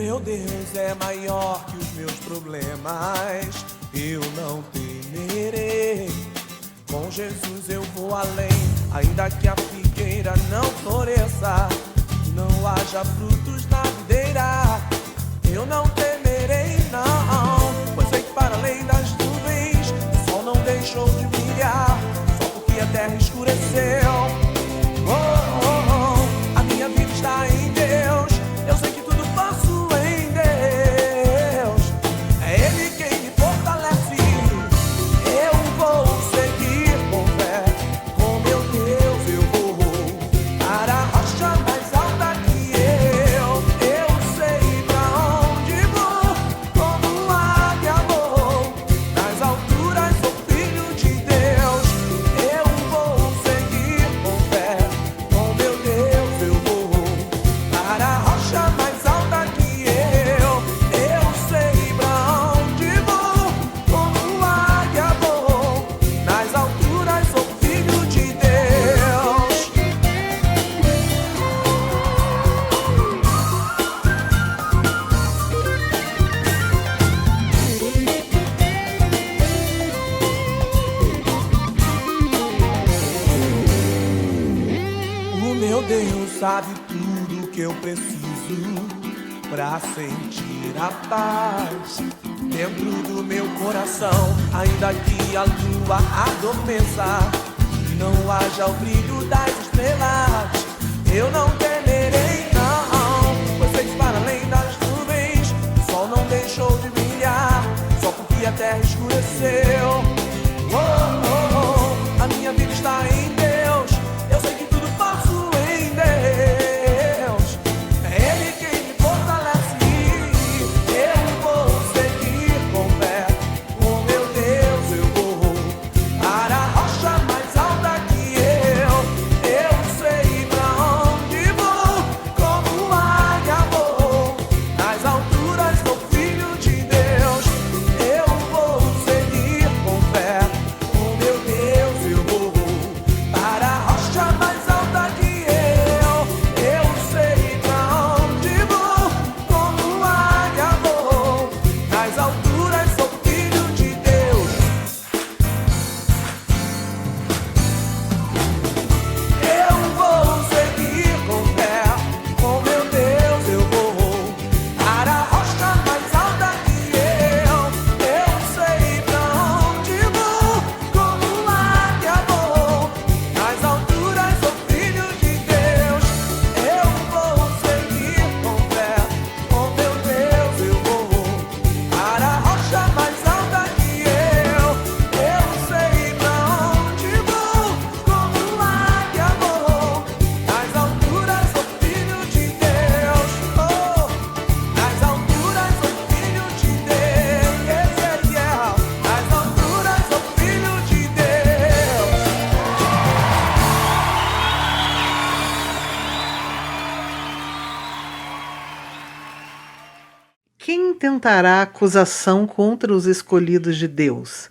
meu Deus é maior que os meus problemas. Eu não temerei. Com Jesus eu vou além. Ainda que a figueira não floresça, não haja frutos na videira, eu não temerei não. Pois sei que para além das nuvens o sol não deixou de brilhar, só porque a terra escureceu. A minha vida está em Deus. Eu sei que tudo posso em Deus. É Ele quem me fortalece. Eu vou seguir com fé. Com meu Deus eu vou para a rocha mais alta que eu. Eu sei pra onde vou, como águia vou. Nas alturas sou filho de Deus. Eu vou seguir com fé. Com meu Deus eu vou para a rocha mais alta que eu. Eu sei pra onde vou, como águia vou. Nas alturas sou filho de Deus. O meu Deus sabe tudo que eu preciso pra sentir a paz dentro do meu coração. Ainda que a lua adormeça e não haja o brilho das estrelas, eu não temerei não. Pois sei que para além das nuvens o sol não deixou de brilhar, só porque a terra escureceu. A minha vida está em Deus. Eu sei que tudo posso em Deus. É Ele quem me fortalece. Eu vou seguir com fé. Com meu Deus eu vou para a rocha mais alta que eu. Eu sei pra onde vou, como águia vou. Nas alturas sou filho de Deus. Eu vou seguir com fé. Com meu Deus eu vou para a rocha mais alta que eu. Eu sei pra onde vou, como águia vou. Nas alturas sou filho de Deus. Eu vou seguir com fé. Com meu Deus eu vou para a rocha mais alta que eu. Eu sei pra onde vou, como águia vou. Nas alturas sou filho de Deus. Eu vou seguir com fé. Com meu Deus eu vou para a rocha mais alta que eu. Eu sei pra onde vou, como águia vou. Nas alturas sou filho de Deus. Nas alturas sou filho de Deus. Nas alturas sou filho de Deus. Quem intentará acusação contra os escolhidos de Deus?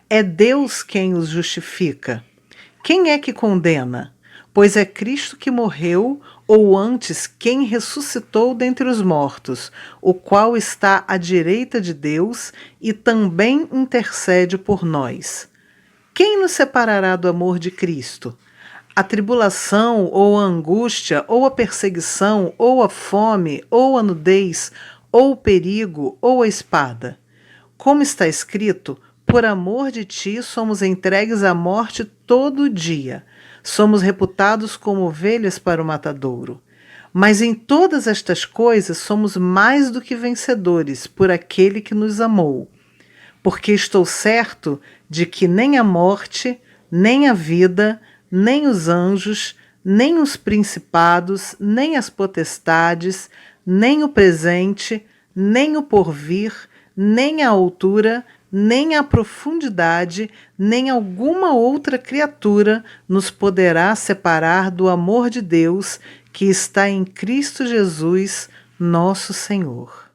É Deus quem os justifica. Quem é que condena? Pois é Cristo que morreu, ou antes, quem ressuscitou dentre os mortos, o qual está à direita de Deus e também intercede por nós. Quem nos separará do amor de Cristo? A tribulação, ou a angústia, ou a perseguição, ou a fome, ou a nudez, ou o perigo, ou a espada. Como está escrito, por amor de ti somos entregues à morte todo dia. Somos reputados como ovelhas para o matadouro. Mas em todas estas coisas somos mais do que vencedores por aquele que nos amou. Porque estou certo de que nem a morte, nem a vida, nem os anjos, nem os principados, nem as potestades, nem o presente, nem o porvir, nem a altura, nem a profundidade, nem alguma outra criatura nos poderá separar do amor de Deus que está em Cristo Jesus, nosso Senhor.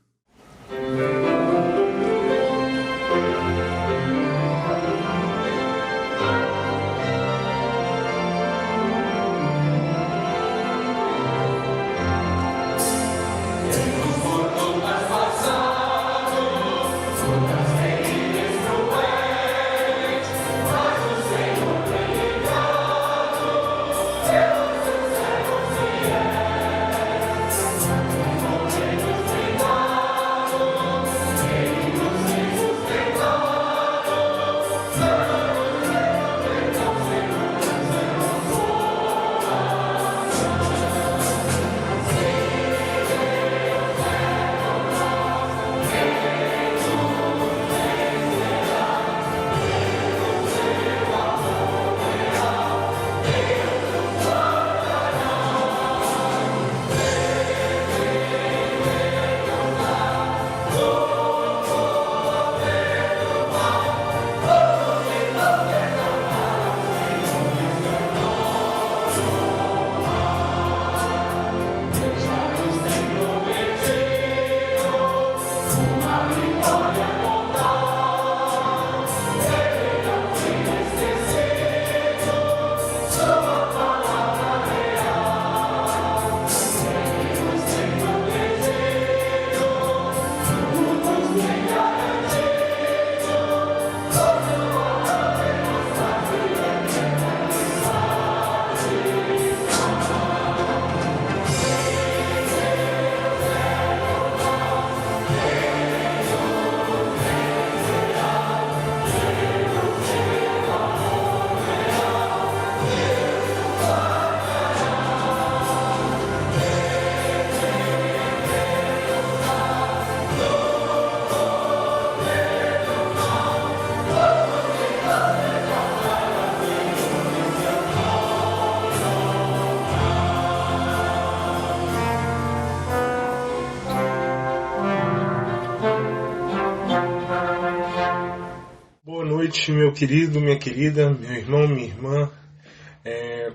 noite, meu querido, minha querida, meu irmão, minha irmã.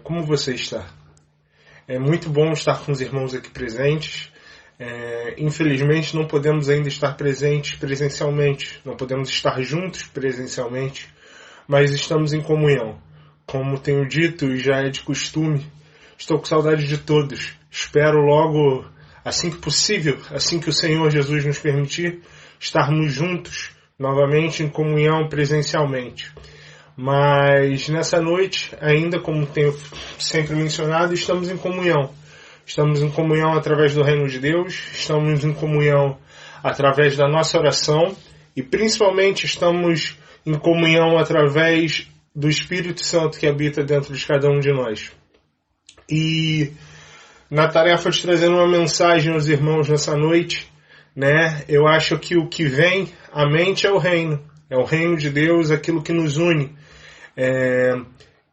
Como você está? É muito bom estar com os irmãos aqui presentes. Infelizmente não podemos ainda estar presentes presencialmente, não podemos estar juntos presencialmente, mas estamos em comunhão. Como tenho dito e já é de costume, estou com saudade de todos. Espero logo, assim que possível, assim que o Senhor Jesus nos permitir, estarmos juntos novamente em comunhão presencialmente. Mas nessa noite, ainda como tenho sempre mencionado, estamos em comunhão. Estamos em comunhão através do reino de Deus, estamos em comunhão através da nossa oração e principalmente estamos em comunhão através do Espírito Santo que habita dentro de cada um de nós. E na tarefa de trazer uma mensagem aos irmãos nessa noite, eu acho que o que vem à mente é o reino de Deus, aquilo que nos une.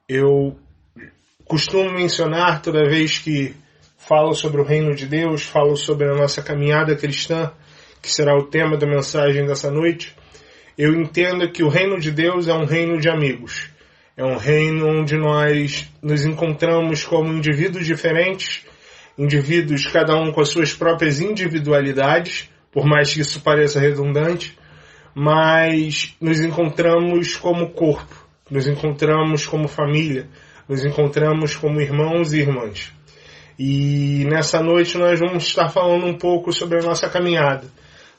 Eu costumo mencionar toda vez que falo sobre o reino de Deus, falo sobre a nossa caminhada cristã, que será o tema da mensagem dessa noite. Eu entendo que o reino de Deus é um reino de amigos. É um reino onde nós nos encontramos como indivíduos diferentes, indivíduos cada um com as suas próprias individualidades, por mais que isso pareça redundante, mas nos encontramos como corpo, nos encontramos como família, nos encontramos como irmãos e irmãs. E nessa noite nós vamos estar falando um pouco sobre a nossa caminhada.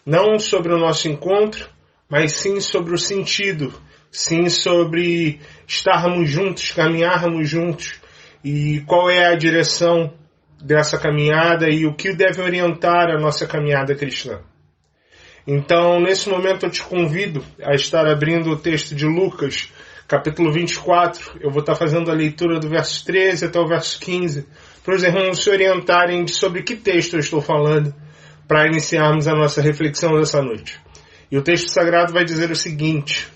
Não sobre o nosso encontro, mas sim sobre o sentido, sim sobre estarmos juntos, caminharmos juntos, e qual é a direção dessa caminhada e o que deve orientar a nossa caminhada cristã. Então, nesse momento eu te convido a estar abrindo o texto de Lucas, capítulo 24. Eu vou estar fazendo a leitura do verso 13 até o verso 15, para os irmãos se orientarem sobre que texto eu estou falando, para iniciarmos a nossa reflexão dessa noite. E o texto sagrado vai dizer o seguinte: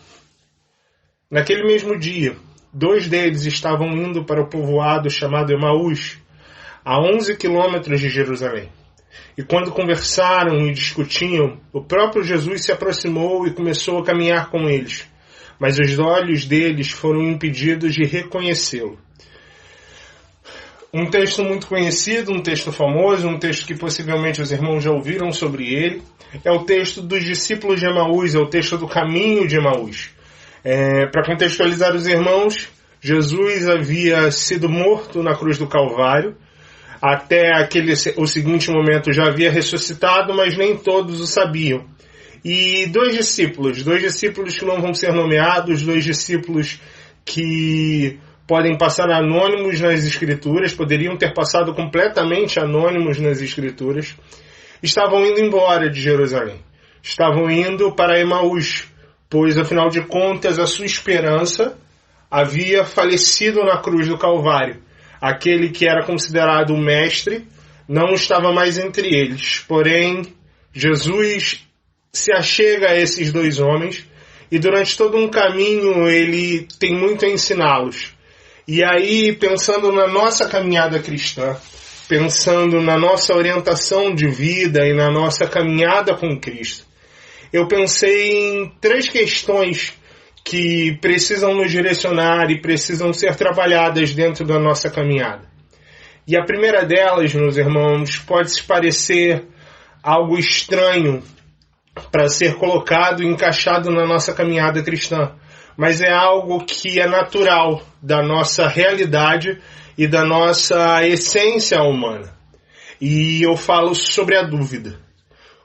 naquele mesmo dia, 2 deles estavam indo para o povoado chamado Emaús, a 11 quilômetros de Jerusalém. E quando conversaram e discutiam, o próprio Jesus se aproximou e começou a caminhar com eles, mas os olhos deles foram impedidos de reconhecê-lo. Um texto muito conhecido, um texto famoso, um texto que possivelmente os irmãos já ouviram sobre ele, é o texto dos discípulos de Emaús, é o texto do caminho de Emaús. Para contextualizar os irmãos, Jesus havia sido morto na cruz do Calvário, até o seguinte momento já havia ressuscitado, mas nem todos o sabiam. E 2 discípulos que não vão ser nomeados, 2 discípulos que podem passar anônimos nas Escrituras, poderiam ter passado completamente anônimos nas Escrituras, estavam indo embora de Jerusalém. Estavam indo para Emaús, pois, afinal de contas, a sua esperança havia falecido na cruz do Calvário. Aquele que era considerado o mestre não estava mais entre eles. Porém, Jesus se achega a esses 2 homens e durante todo um caminho ele tem muito a ensiná-los. E aí, pensando na nossa caminhada cristã, pensando na nossa orientação de vida e na nossa caminhada com Cristo, eu pensei em 3 questões que precisam nos direcionar e precisam ser trabalhadas dentro da nossa caminhada. E a primeira delas, meus irmãos, pode se parecer algo estranho para ser colocado e encaixado na nossa caminhada cristã, mas é algo que é natural da nossa realidade e da nossa essência humana. E eu falo sobre a dúvida.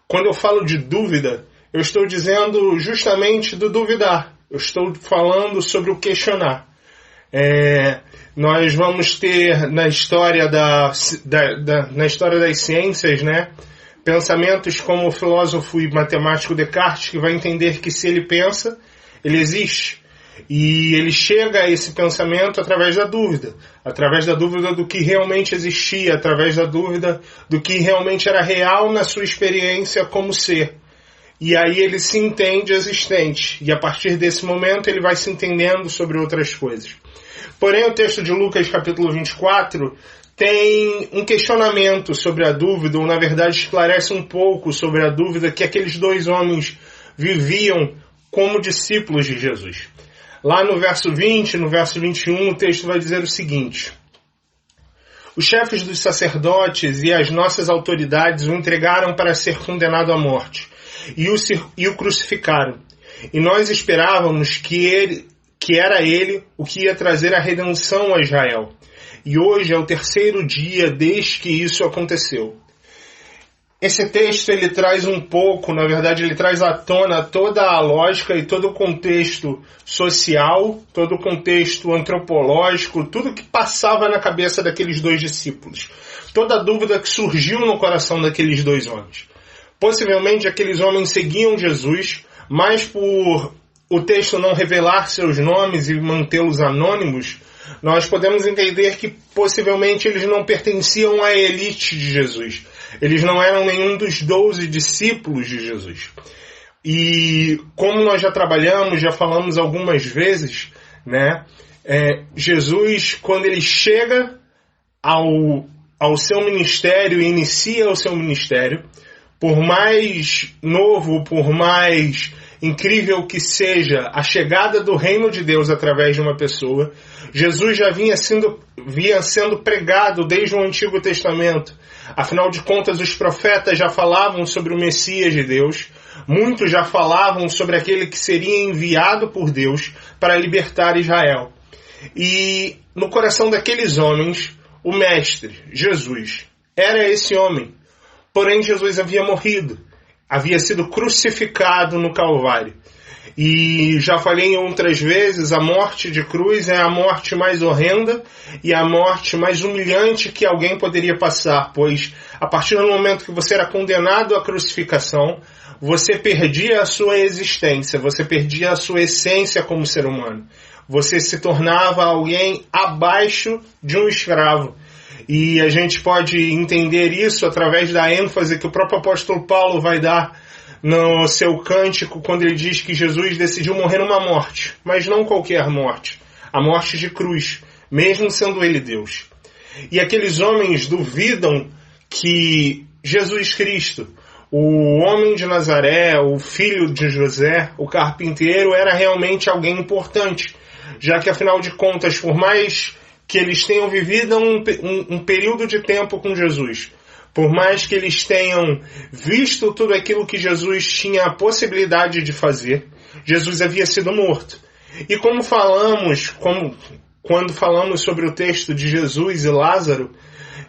Quando eu falo de dúvida, eu estou dizendo justamente do duvidar. Eu estou falando sobre o questionar. Nós vamos ter na história na história das ciências, pensamentos como o filósofo e matemático Descartes, que vai entender que se ele pensa, ele existe. E ele chega a esse pensamento através da dúvida do que realmente existia, através da dúvida do que realmente era real na sua experiência como ser. E aí ele se entende existente. E a partir desse momento ele vai se entendendo sobre outras coisas. Porém, o texto de Lucas, capítulo 24, tem um questionamento sobre a dúvida, ou na verdade esclarece um pouco sobre a dúvida que aqueles 2 homens viviam como discípulos de Jesus. Lá no verso 20, no verso 21, o texto vai dizer o seguinte: os chefes dos sacerdotes e as nossas autoridades o entregaram para ser condenado à morte e o crucificaram. E nós esperávamos que era ele o que ia trazer a redenção a Israel. E hoje é o terceiro dia desde que isso aconteceu. Esse texto ele traz um pouco, na verdade ele traz à tona toda a lógica e todo o contexto social, todo o contexto antropológico, tudo que passava na cabeça daqueles dois discípulos. Toda a dúvida que surgiu no coração daqueles dois homens. Possivelmente aqueles homens seguiam Jesus, mas por o texto não revelar seus nomes e mantê-los anônimos, nós podemos entender que possivelmente eles não pertenciam à elite de Jesus. Eles não eram nenhum dos 12 discípulos de Jesus. E como nós já trabalhamos, já falamos algumas vezes, né? Jesus, quando ele chega ao seu ministério e inicia o seu ministério, por mais novo, por mais incrível que seja a chegada do reino de Deus através de uma pessoa, Jesus já vinha sendo pregado desde o Antigo Testamento. Afinal de contas, os profetas já falavam sobre o Messias de Deus, muitos já falavam sobre aquele que seria enviado por Deus para libertar Israel. E no coração daqueles homens, o Mestre, Jesus, era esse homem. Porém, Jesus havia morrido, havia sido crucificado no Calvário. E já falei em outras vezes, a morte de cruz é a morte mais horrenda e a morte mais humilhante que alguém poderia passar, pois a partir do momento que você era condenado à crucificação, você perdia a sua existência, você perdia a sua essência como ser humano. Você se tornava alguém abaixo de um escravo. E a gente pode entender isso através da ênfase que o próprio apóstolo Paulo vai dar no seu cântico, quando ele diz que Jesus decidiu morrer uma morte, mas não qualquer morte, a morte de cruz, mesmo sendo ele Deus. E aqueles homens duvidam que Jesus Cristo, o homem de Nazaré, o filho de José, o carpinteiro, era realmente alguém importante, já que afinal de contas, por mais que eles tenham vivido um período de tempo com Jesus, por mais que eles tenham visto tudo aquilo que Jesus tinha a possibilidade de fazer, Jesus havia sido morto. E quando falamos sobre o texto de Jesus e Lázaro,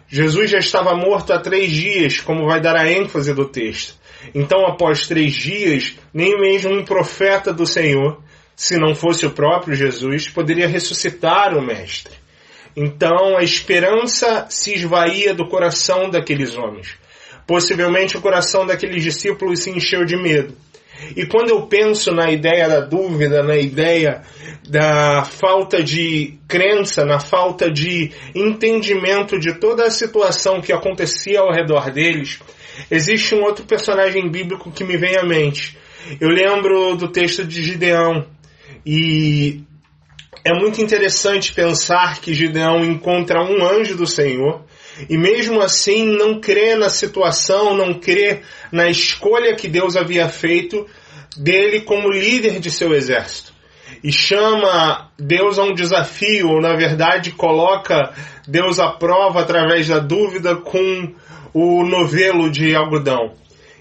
Jesus já estava morto há 3 dias, como vai dar a ênfase do texto. Então, após 3 dias, nem mesmo um profeta do Senhor, se não fosse o próprio Jesus, poderia ressuscitar o Mestre. Então a esperança se esvaía do coração daqueles homens. Possivelmente o coração daqueles discípulos se encheu de medo. E quando eu penso na ideia da dúvida, na ideia da falta de crença, na falta de entendimento de toda a situação que acontecia ao redor deles, existe um outro personagem bíblico que me vem à mente. Eu lembro do texto de Gideão e é muito interessante pensar que Gideão encontra um anjo do Senhor e mesmo assim não crê na situação, não crê na escolha que Deus havia feito dele como líder de seu exército. E chama Deus a um desafio, ou na verdade coloca Deus à prova através da dúvida com o novelo de algodão.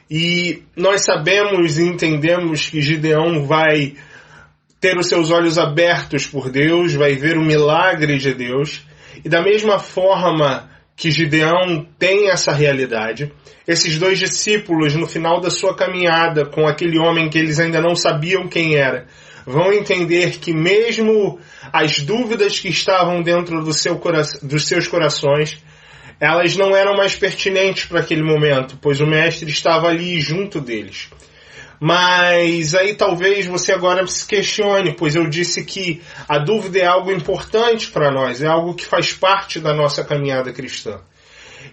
E nós sabemos e entendemos que Gideão vai ter os seus olhos abertos por Deus, vai ver o milagre de Deus. E da mesma forma que Gideão tem essa realidade, esses 2 discípulos, no final da sua caminhada com aquele homem que eles ainda não sabiam quem era, vão entender que mesmo as dúvidas que estavam dentro dos seus corações, elas não eram mais pertinentes para aquele momento, pois o Mestre estava ali junto deles. Mas aí talvez você agora se questione, pois eu disse que a dúvida é algo importante para nós, é algo que faz parte da nossa caminhada cristã.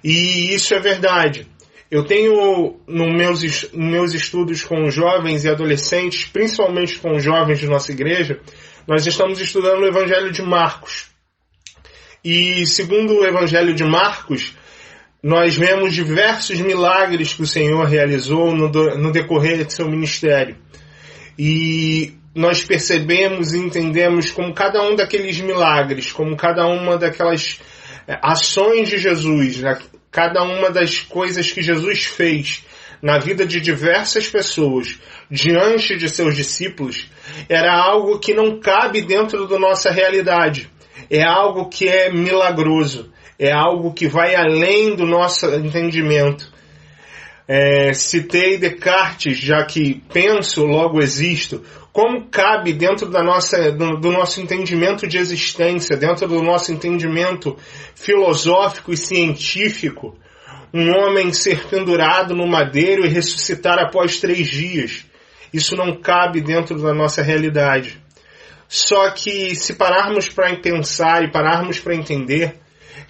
E isso é verdade. Eu tenho, nos meus estudos com jovens e adolescentes, principalmente com jovens de nossa igreja, nós estamos estudando o Evangelho de Marcos. E segundo o Evangelho de Marcos, nós vemos diversos milagres que o Senhor realizou no decorrer de seu ministério. E nós percebemos e entendemos como cada um daqueles milagres, como cada uma daquelas ações de Jesus, cada uma das coisas que Jesus fez na vida de diversas pessoas diante de seus discípulos, era algo que não cabe dentro da nossa realidade. É algo que é milagroso, é algo que vai além do nosso entendimento. Citei Descartes, já que penso, logo existo. Como cabe dentro do nosso entendimento de existência, dentro do nosso entendimento filosófico e científico, um homem ser pendurado no madeiro e ressuscitar após 3 dias? Isso não cabe dentro da nossa realidade. Só que se pararmos para pensar e pararmos para entender,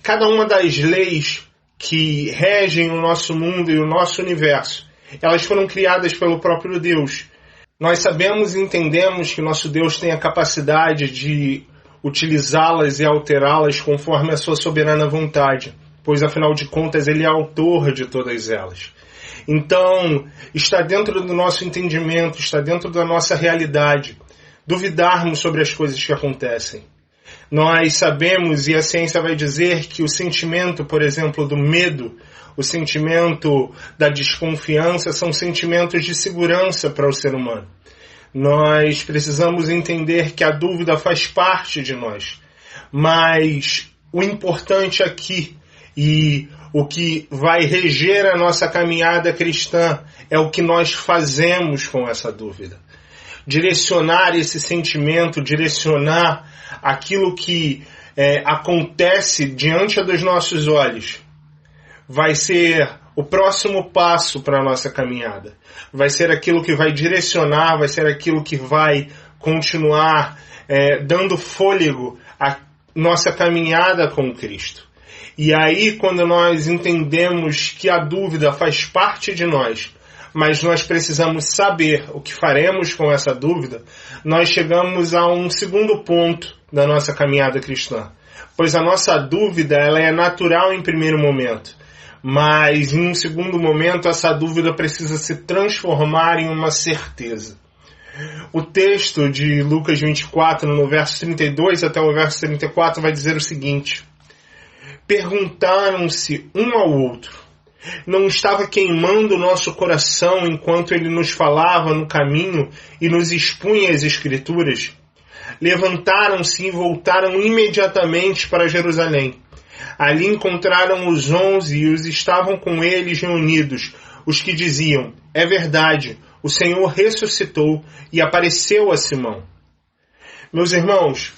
cada uma das leis que regem o nosso mundo e o nosso universo, elas foram criadas pelo próprio Deus. Nós sabemos e entendemos que nosso Deus tem a capacidade de utilizá-las e alterá-las conforme a sua soberana vontade, pois afinal de contas Ele é autor de todas elas. Então, está dentro do nosso entendimento, está dentro da nossa realidade, duvidarmos sobre as coisas que acontecem. Nós sabemos, e a ciência vai dizer, que o sentimento, por exemplo, do medo, o sentimento da desconfiança, são sentimentos de segurança para o ser humano. Nós precisamos entender que a dúvida faz parte de nós. Mas o importante aqui, e o que vai reger a nossa caminhada cristã, é o que nós fazemos com essa dúvida. Direcionar esse sentimento, direcionar aquilo que acontece diante dos nossos olhos, vai ser o próximo passo para a nossa caminhada. Vai ser aquilo que vai direcionar, vai ser aquilo que vai continuar dando fôlego à nossa caminhada com Cristo. E aí, quando nós entendemos que a dúvida faz parte de nós, mas nós precisamos saber o que faremos com essa dúvida, nós chegamos a um segundo ponto da nossa caminhada cristã. Pois a nossa dúvida, ela é natural em primeiro momento, mas em um segundo momento essa dúvida precisa se transformar em uma certeza. O texto de Lucas 24, no verso 32 até o verso 34, vai dizer o seguinte: perguntaram-se um ao outro: não estava queimando o nosso coração enquanto ele nos falava no caminho e nos expunha as Escrituras? Levantaram-se e voltaram imediatamente para Jerusalém. Ali encontraram os 11 e os estavam com eles reunidos, os que diziam: é verdade, o Senhor ressuscitou e apareceu a Simão. Meus irmãos,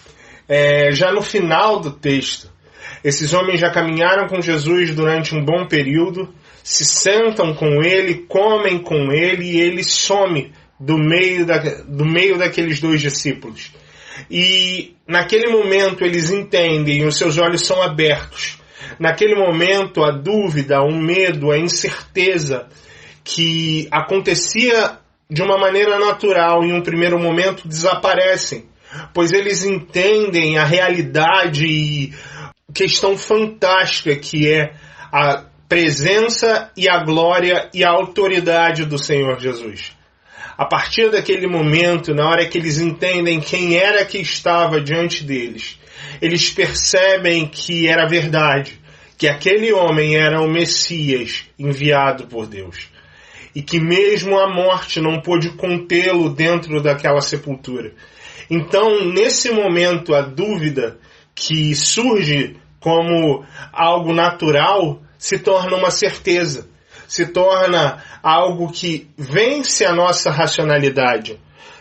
já no final do texto, esses homens já caminharam com Jesus durante um bom período, se sentam com ele, comem com ele e ele some do meio daqueles 2 discípulos. E naquele momento eles entendem, os seus olhos são abertos. Naquele momento a dúvida, o medo, a incerteza que acontecia de uma maneira natural em um primeiro momento desaparecem, pois eles entendem a realidade e questão fantástica que é a presença e a glória e a autoridade do Senhor Jesus. A partir daquele momento, na hora que eles entendem quem era que estava diante deles, eles percebem que era verdade, que aquele homem era o Messias enviado por Deus, e que mesmo a morte não pôde contê-lo dentro daquela sepultura. Então, nesse momento, a dúvida que surge como algo natural se torna uma certeza, se torna algo que vence a nossa racionalidade,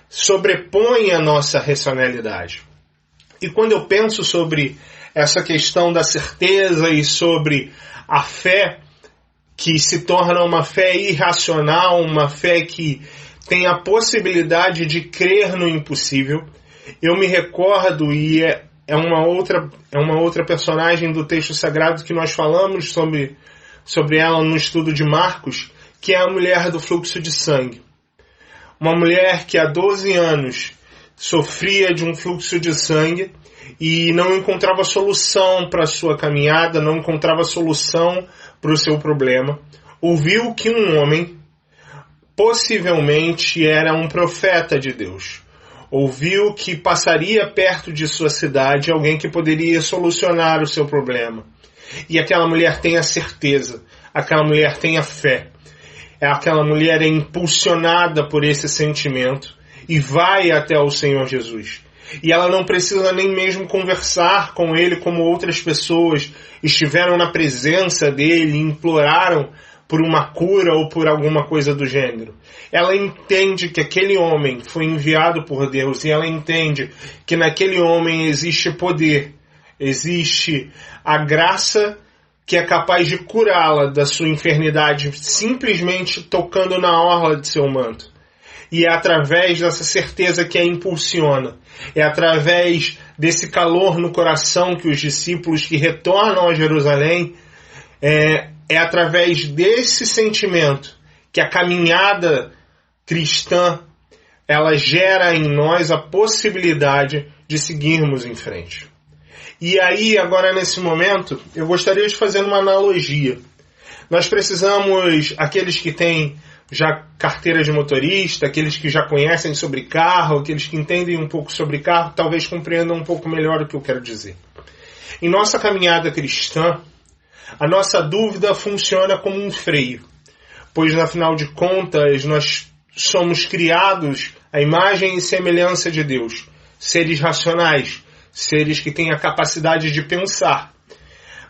sobrepõe a nossa racionalidade. E quando eu penso sobre essa questão da certeza e sobre a fé, que se torna uma fé irracional, uma fé que tem a possibilidade de crer no impossível, eu me recordo, e é uma outra personagem do texto sagrado que nós falamos sobre ela no estudo de Marcos, que é a mulher do fluxo de sangue. Uma mulher que há 12 anos sofria de um fluxo de sangue e não encontrava solução para a sua caminhada, não encontrava solução para o seu problema. Ouviu que um homem, possivelmente era um profeta de Deus, ouviu que passaria perto de sua cidade alguém que poderia solucionar o seu problema. E aquela mulher tem a certeza, aquela mulher tem a fé. Aquela mulher é impulsionada por esse sentimento e vai até o Senhor Jesus. E ela não precisa nem mesmo conversar com ele como outras pessoas estiveram na presença dele e imploraram por uma cura ou por alguma coisa do gênero. Ela entende que aquele homem foi enviado por Deus e ela entende que naquele homem existe poder, existe a graça que é capaz de curá-la da sua enfermidade simplesmente tocando na orla de seu manto. E é através dessa certeza que a impulsiona. É através desse calor no coração que os discípulos que retornam a Jerusalém, é através desse sentimento que a caminhada cristã, ela gera em nós a possibilidade de seguirmos em frente. E aí, agora nesse momento, eu gostaria de fazer uma analogia. Nós precisamos, aqueles que têm já carteira de motorista, aqueles que já conhecem sobre carro, aqueles que entendem um pouco sobre carro, talvez compreendam um pouco melhor o que eu quero dizer. Em nossa caminhada cristã, a nossa dúvida funciona como um freio, pois, afinal de contas, nós somos criados à imagem e semelhança de Deus, seres racionais, seres que têm a capacidade de pensar.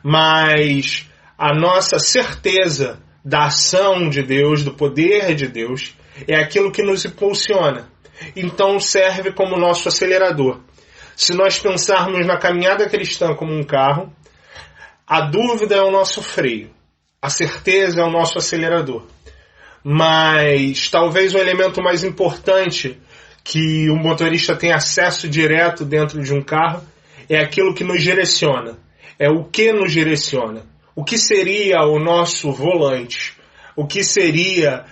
Mas a nossa certeza da ação de Deus, do poder de Deus, é aquilo que nos impulsiona. Então serve como nosso acelerador. Se nós pensarmos na caminhada cristã como um carro, a dúvida é o nosso freio, a certeza é o nosso acelerador. Mas talvez o elemento mais importante que o motorista tem acesso direto dentro de um carro é aquilo que nos direciona. É o que nos direciona. O que seria o nosso volante? O que seria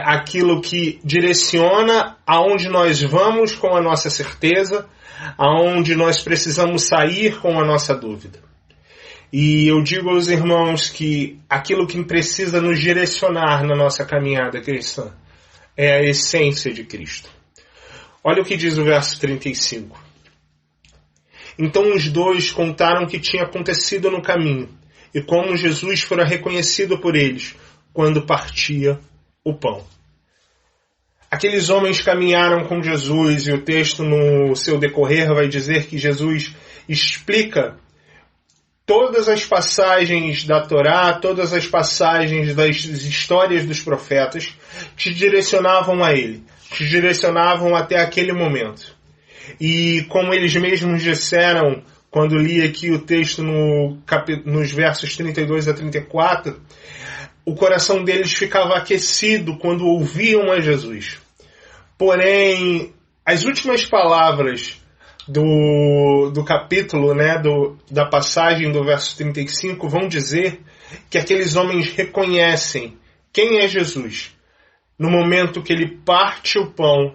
aquilo que direciona aonde nós vamos com a nossa certeza, aonde nós precisamos sair com a nossa dúvida? E eu digo aos irmãos que aquilo que precisa nos direcionar na nossa caminhada cristã é a essência de Cristo. Olha o que diz o verso 35. Então os dois contaram o que tinha acontecido no caminho e como Jesus fora reconhecido por eles quando partia o pão. Aqueles homens caminharam com Jesus e o texto no seu decorrer vai dizer que Jesus explica todas as passagens da Torá, todas as passagens das histórias dos profetas te direcionavam a ele, te direcionavam até aquele momento. E como eles mesmos disseram, quando li aqui o texto nos versos 32 a 34, o coração deles ficava aquecido quando ouviam a Jesus. Porém, as últimas palavras do capítulo, da passagem do verso 35, vão dizer que aqueles homens reconhecem quem é Jesus no momento que ele parte o pão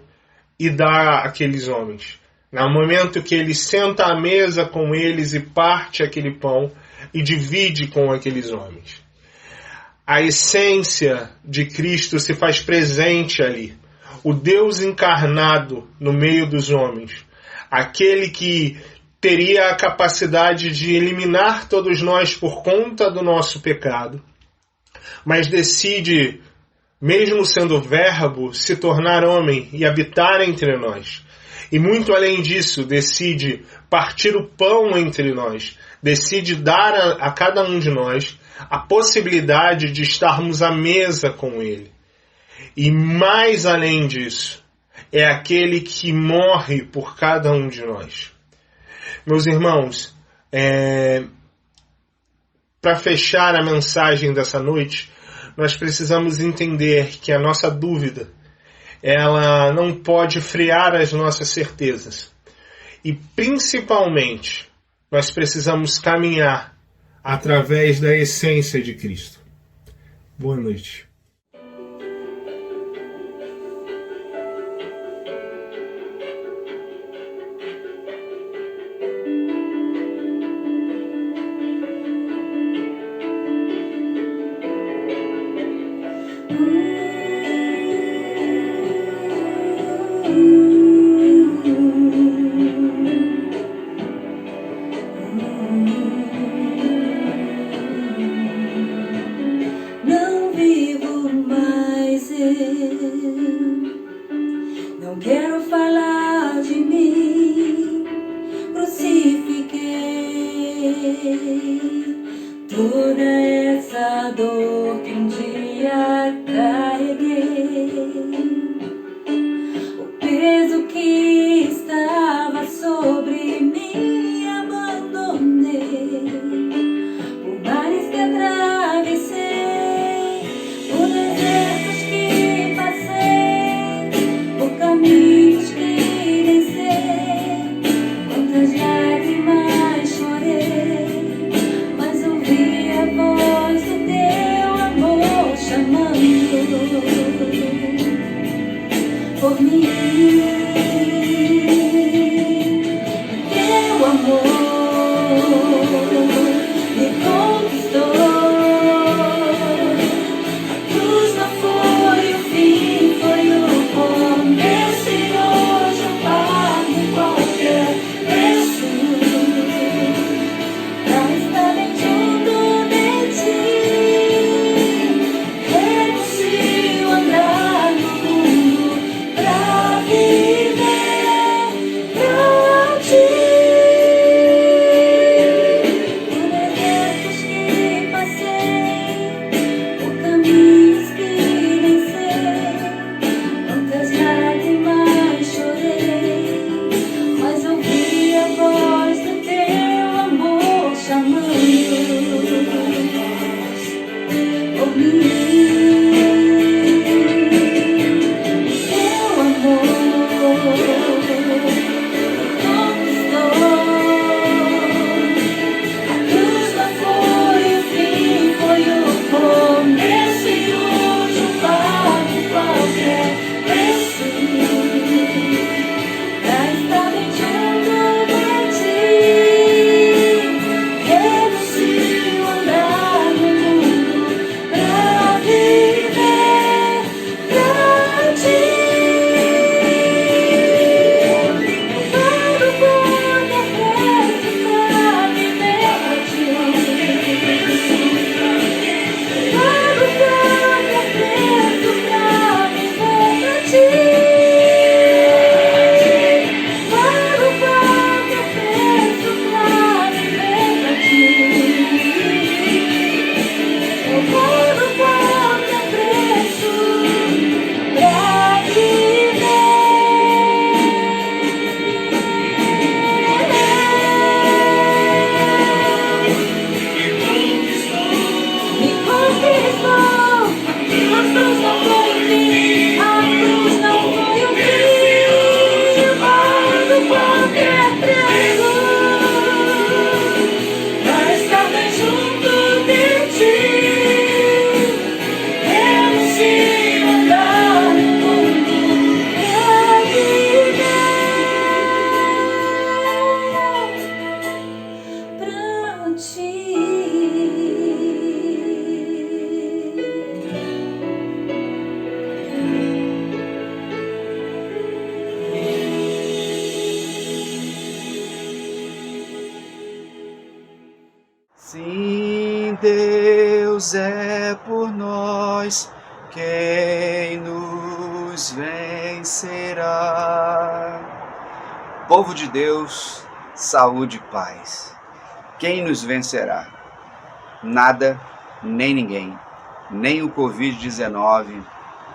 e dá àqueles homens. No momento que ele senta à mesa com eles e parte aquele pão e divide com aqueles homens. A essência de Cristo se faz presente ali. O Deus encarnado no meio dos homens. Aquele que teria a capacidade de eliminar todos nós por conta do nosso pecado, mas decide, mesmo sendo verbo, se tornar homem e habitar entre nós. E muito além disso, decide partir o pão entre nós, decide dar a cada um de nós a possibilidade de estarmos à mesa com ele. E mais além disso, é aquele que morre por cada um de nós. Meus irmãos, para fechar a mensagem dessa noite, nós precisamos entender que a nossa dúvida, ela não pode frear as nossas certezas. E principalmente, nós precisamos caminhar através da essência de Cristo. Boa noite. carreguei o peso que estava sobre mim, abandonei. Por mares que atravessei, por desertos que passei, por caminhos que nem sei, quantas lágrimas chorei, mas ouvi a voz do teu amor chamando por mim. Teu amor me conquistou. A cruz não foi o fim, foi o começo, e hoje eu pago qualquer preço pra estar bem junto de ti. Renuncio a andar no mundo pra viver pra ti. Por desertos que passei, por caminhos que nem sei, quantas lágrimas chorei, mas ouvi a voz do teu amor chamando por mim. Teu amor conquistou. A cruz não foi o fim, foi o começo, e hoje eu pago qualquer preço pra estar bem junto de ti. Renuncio a andar no mundo pra viver pra ti. Pago qualquer preço pra viver pra ti. Pago qualquer preço pra viver pra ti. Pago qualquer preço pra viver pra ti. Eu pago qualquer preço pra me conquistou. A cruz não foi o fim, a cruz não foi o fim. Eu pago qualquer preço pra estar bem junto de ti. Renuncio a andar no mundo pra viver pra ti. Sim, Deus é por nós, quem nos vencerá? Povo de Deus, saúde e paz. Quem nos vencerá? Nada, nem ninguém. Nem o Covid-19,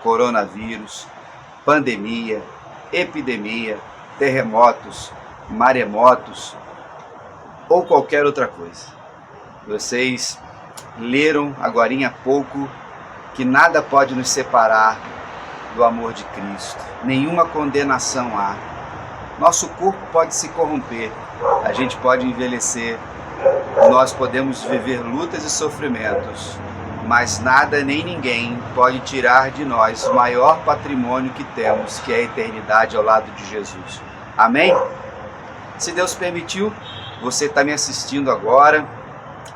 coronavírus, pandemia, epidemia, terremotos, maremotos ou qualquer outra coisa. Vocês leram agorinha há pouco que nada pode nos separar do amor de Cristo. Nenhuma condenação há. Nosso corpo pode se corromper, a gente pode envelhecer, nós podemos viver lutas e sofrimentos, mas nada nem ninguém pode tirar de nós o maior patrimônio que temos, que é a eternidade ao lado de Jesus. Amém? Se Deus permitiu, você está me assistindo agora,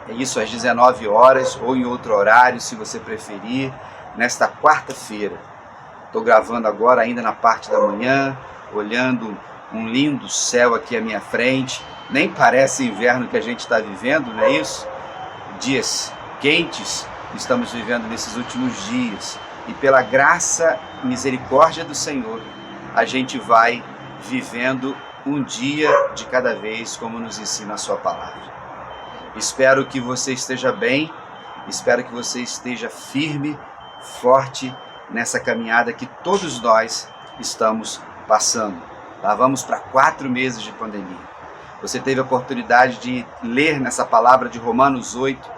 é isso, às 19 horas ou em outro horário, se você preferir, nesta quarta-feira. Estou gravando agora ainda na parte da manhã, olhando um lindo céu aqui à minha frente. Nem parece inverno que a gente está vivendo, não é isso? Dias quentes estamos vivendo nesses últimos dias. E pela graça e misericórdia do Senhor, a gente vai vivendo um dia de cada vez, como nos ensina a sua palavra. Espero que você esteja bem, espero que você esteja firme, forte nessa caminhada que todos nós estamos passando. Lá vamos para 4 meses de pandemia. Você teve a oportunidade de ler nessa palavra de Romanos 8,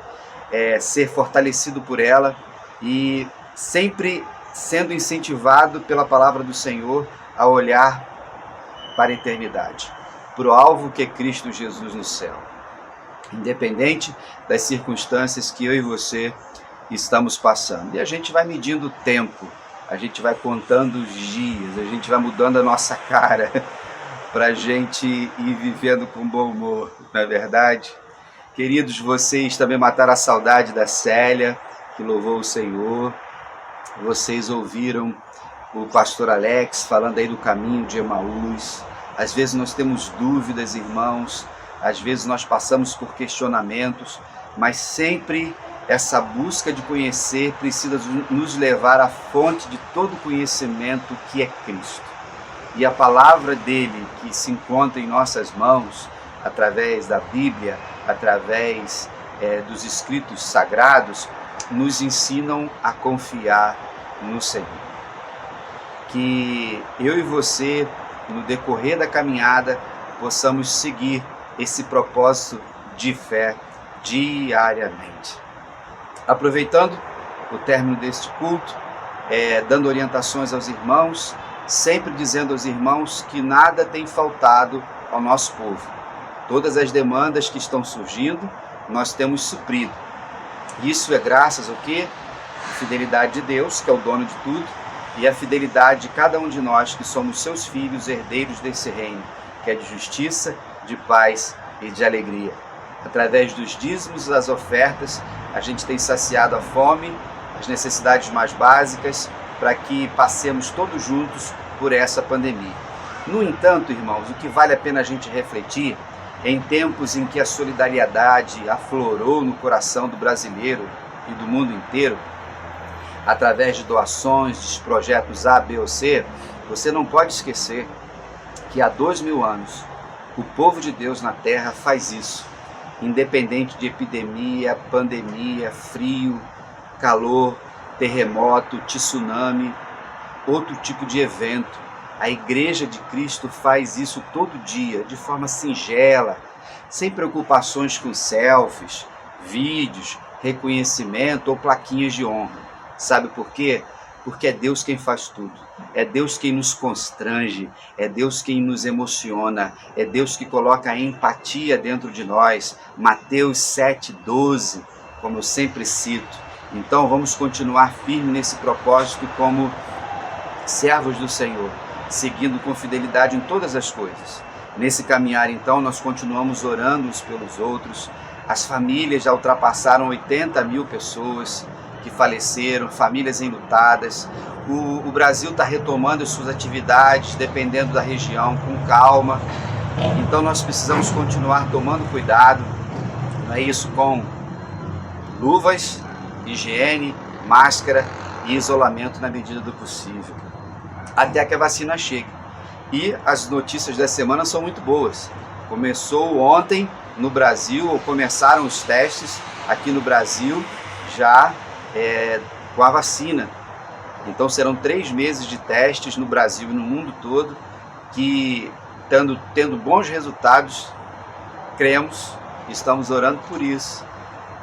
ser fortalecido por ela e sempre sendo incentivado pela palavra do Senhor a olhar para a eternidade, para o alvo que é Cristo Jesus no céu. Independente das circunstâncias que eu e você estamos passando. E a gente vai medindo o tempo, a gente vai contando os dias, a gente vai mudando a nossa cara para a gente ir vivendo com bom humor, não é verdade? Queridos, vocês também mataram a saudade da Célia, que louvou o Senhor. Vocês ouviram o pastor Alex falando aí do caminho de Emaús. Às vezes nós temos dúvidas, irmãos, às vezes nós passamos por questionamentos, mas sempre essa busca de conhecer precisa nos levar à fonte de todo conhecimento, que é Cristo. E a palavra dele, que se encontra em nossas mãos, através da Bíblia, através dos escritos sagrados, nos ensinam a confiar no Senhor. Que eu e você, no decorrer da caminhada, possamos seguir esse propósito de fé diariamente. Aproveitando o término deste culto, dando orientações aos irmãos, sempre dizendo aos irmãos que nada tem faltado ao nosso povo. Todas as demandas que estão surgindo, nós temos suprido. Isso é graças ao quê? A fidelidade de Deus, que é o dono de tudo, e a fidelidade de cada um de nós, que somos seus filhos, herdeiros desse reino, que é de justiça, de paz e de alegria. Através dos dízimos e das ofertas, a gente tem saciado a fome, as necessidades mais básicas, para que passemos todos juntos por essa pandemia. No entanto, irmãos, o que vale a pena a gente refletir, em tempos em que a solidariedade aflorou no coração do brasileiro e do mundo inteiro, através de doações, de projetos A, B ou C, você não pode esquecer que há 2000 anos o povo de Deus na terra faz isso, independente de epidemia, pandemia, frio, calor, terremoto, tsunami, outro tipo de evento. A Igreja de Cristo faz isso todo dia, de forma singela, sem preocupações com selfies, vídeos, reconhecimento ou plaquinhas de honra. Sabe por quê? Porque é Deus quem faz tudo. É Deus quem nos constrange, é Deus quem nos emociona, é Deus que coloca a empatia dentro de nós. Mateus 7,12, como eu sempre cito. Então vamos continuar firme nesse propósito como servos do Senhor, seguindo com fidelidade em todas as coisas. Nesse caminhar, então, nós continuamos orando uns pelos outros. As famílias já ultrapassaram 80 mil pessoas que faleceram, famílias enlutadas. O Brasil está retomando as suas atividades, dependendo da região, com calma. Então nós precisamos continuar tomando cuidado, não é isso, com luvas, higiene, máscara e isolamento na medida do possível, até que a vacina chegue. E as notícias da semana são muito boas. Começou ontem no Brasil, ou começaram os testes aqui no Brasil, já com a vacina. Então serão 3 meses de testes no Brasil e no mundo todo, que tendo bons resultados, cremos, estamos orando por isso,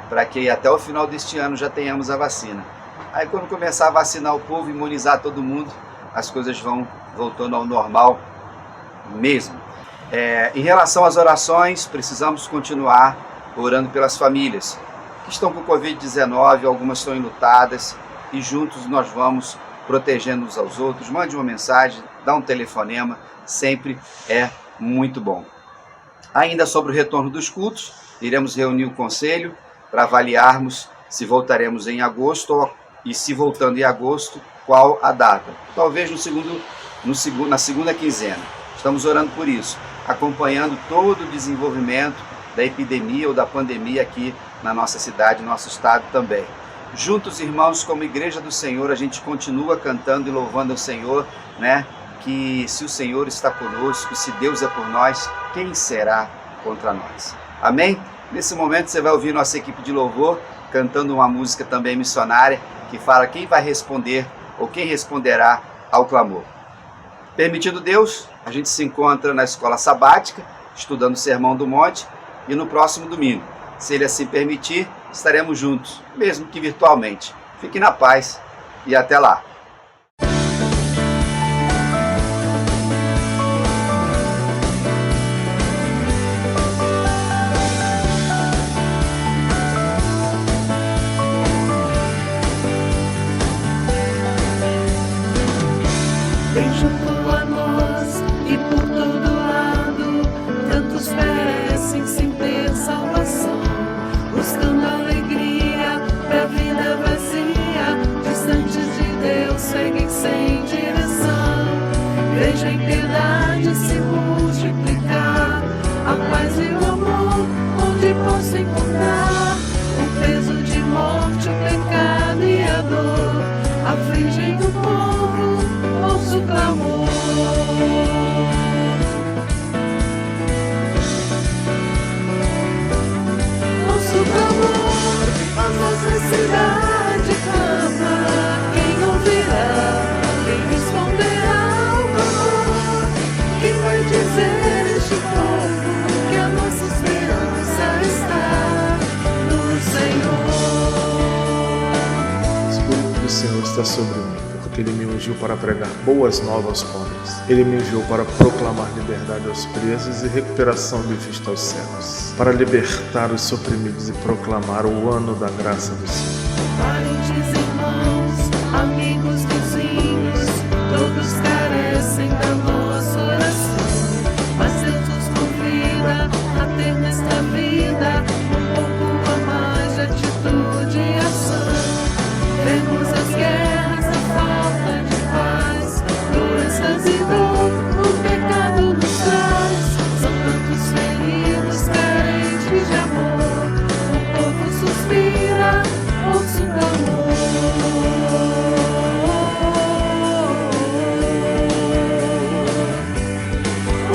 para que até o final deste ano já tenhamos a vacina. Aí quando começar a vacinar o povo, imunizar todo mundo, as coisas vão voltando ao normal mesmo. Em relação às orações, precisamos continuar orando pelas famílias que estão com Covid-19, algumas estão enlutadas, e juntos nós vamos protegendo uns aos outros. Mande uma mensagem, dá um telefonema, sempre é muito bom. Ainda sobre o retorno dos cultos, iremos reunir o conselho para avaliarmos se voltaremos em agosto, e se voltando em agosto, qual a data. Talvez na segunda quinzena. Estamos orando por isso, acompanhando todo o desenvolvimento da epidemia ou da pandemia aqui na nossa cidade, no nosso estado também. Juntos, irmãos, como Igreja do Senhor, a gente continua cantando e louvando ao Senhor, né? Que se o Senhor está conosco, se Deus é por nós, quem será contra nós? Amém? Nesse momento você vai ouvir nossa equipe de louvor cantando uma música também missionária que fala quem vai responder ou quem responderá ao clamor. Permitindo Deus, a gente se encontra na escola sabática, estudando o Sermão do Monte, e no próximo domingo, se Ele assim permitir, estaremos juntos, mesmo que virtualmente. Fique na paz e até lá. Vem junto a nós e por todo lado, tantos perecem sem ter salvação, buscando alegria pra vida vazia, distantes de Deus, seguem sem direção. Veja a piedade se multiplicar, a paz e o amor, onde posso encontrar o peso de morte, o pecado e a dor, afligem o povo. Ouço o clamor, ouço o clamor, a nossa cidade clama. Quem ouvirá, quem responderá ao clamor? Quem vai dizer a este povo que a nossa esperança está no Senhor? O Espírito do Senhor está sobre mim, porque Ele me ungiu para pregar boas novas aos pobres. Ele me enviou para proclamar liberdade aos presos e recuperação de vista aos cegos, para libertar os oprimidos e proclamar o ano da graça do Senhor. Parentes, irmãos, amigos, vizinhos, todos carecem da nossa oração, mas Deus nos convida a ter nesta vida um pouco a mais de atitude e ação. Vemos as guerras, a falta de paz, doenças e dor, o pecado nos traz. São tantos feridos, carentes de amor, o povo suspira, ouço o clamor.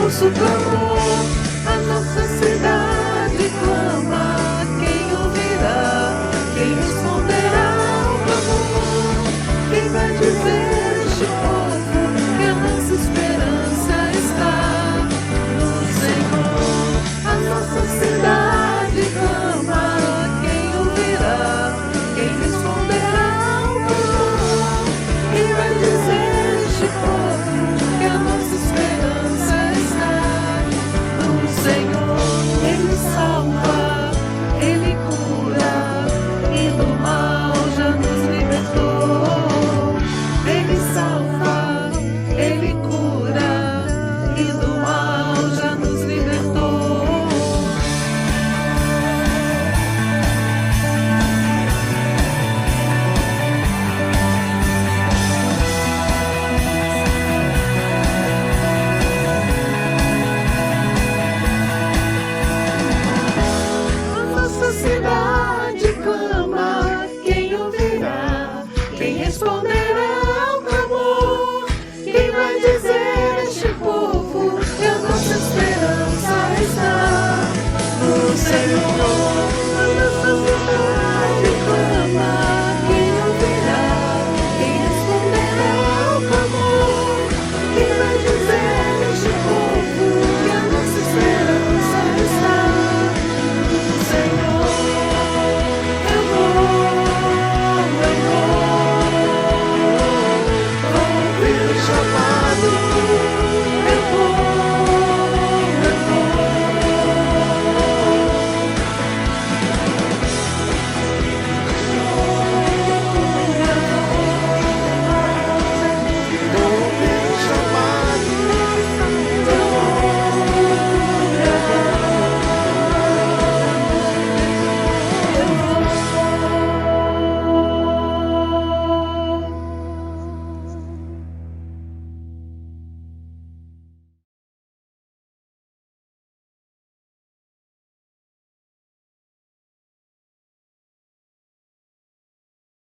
Ouço o clamor, a nossa cidade clama. Quem ouvirá, quem responderá ao clamor? Quem vai dizer